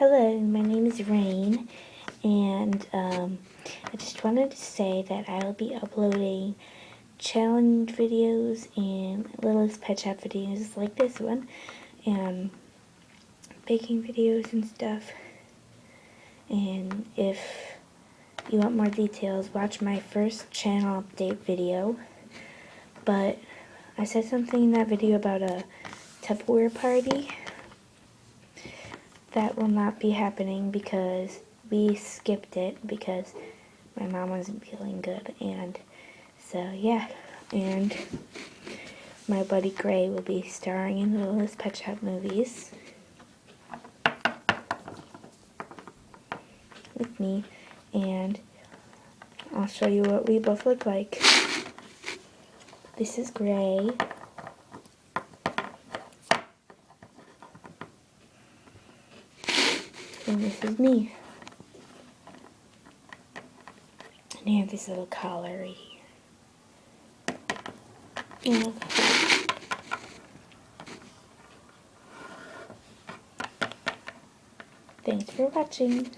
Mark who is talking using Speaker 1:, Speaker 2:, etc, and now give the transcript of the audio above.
Speaker 1: Hello, my name is Rain, and I just wanted to say that I will be uploading challenge videos and Littlest Pet Shop videos like this one, and baking videos and stuff. And if you want more details, watch my first channel update video. But I said something in that video about a Tupperware party. That will not be happening because we skipped it because my mom wasn't feeling good, and so yeah. And my buddy Gray will be starring in the Littlest Pet Shop movies with me, and I'll show you what we both look like. This is Gray. And this is me. And I have this little collar right here. Yeah. Thanks for watching.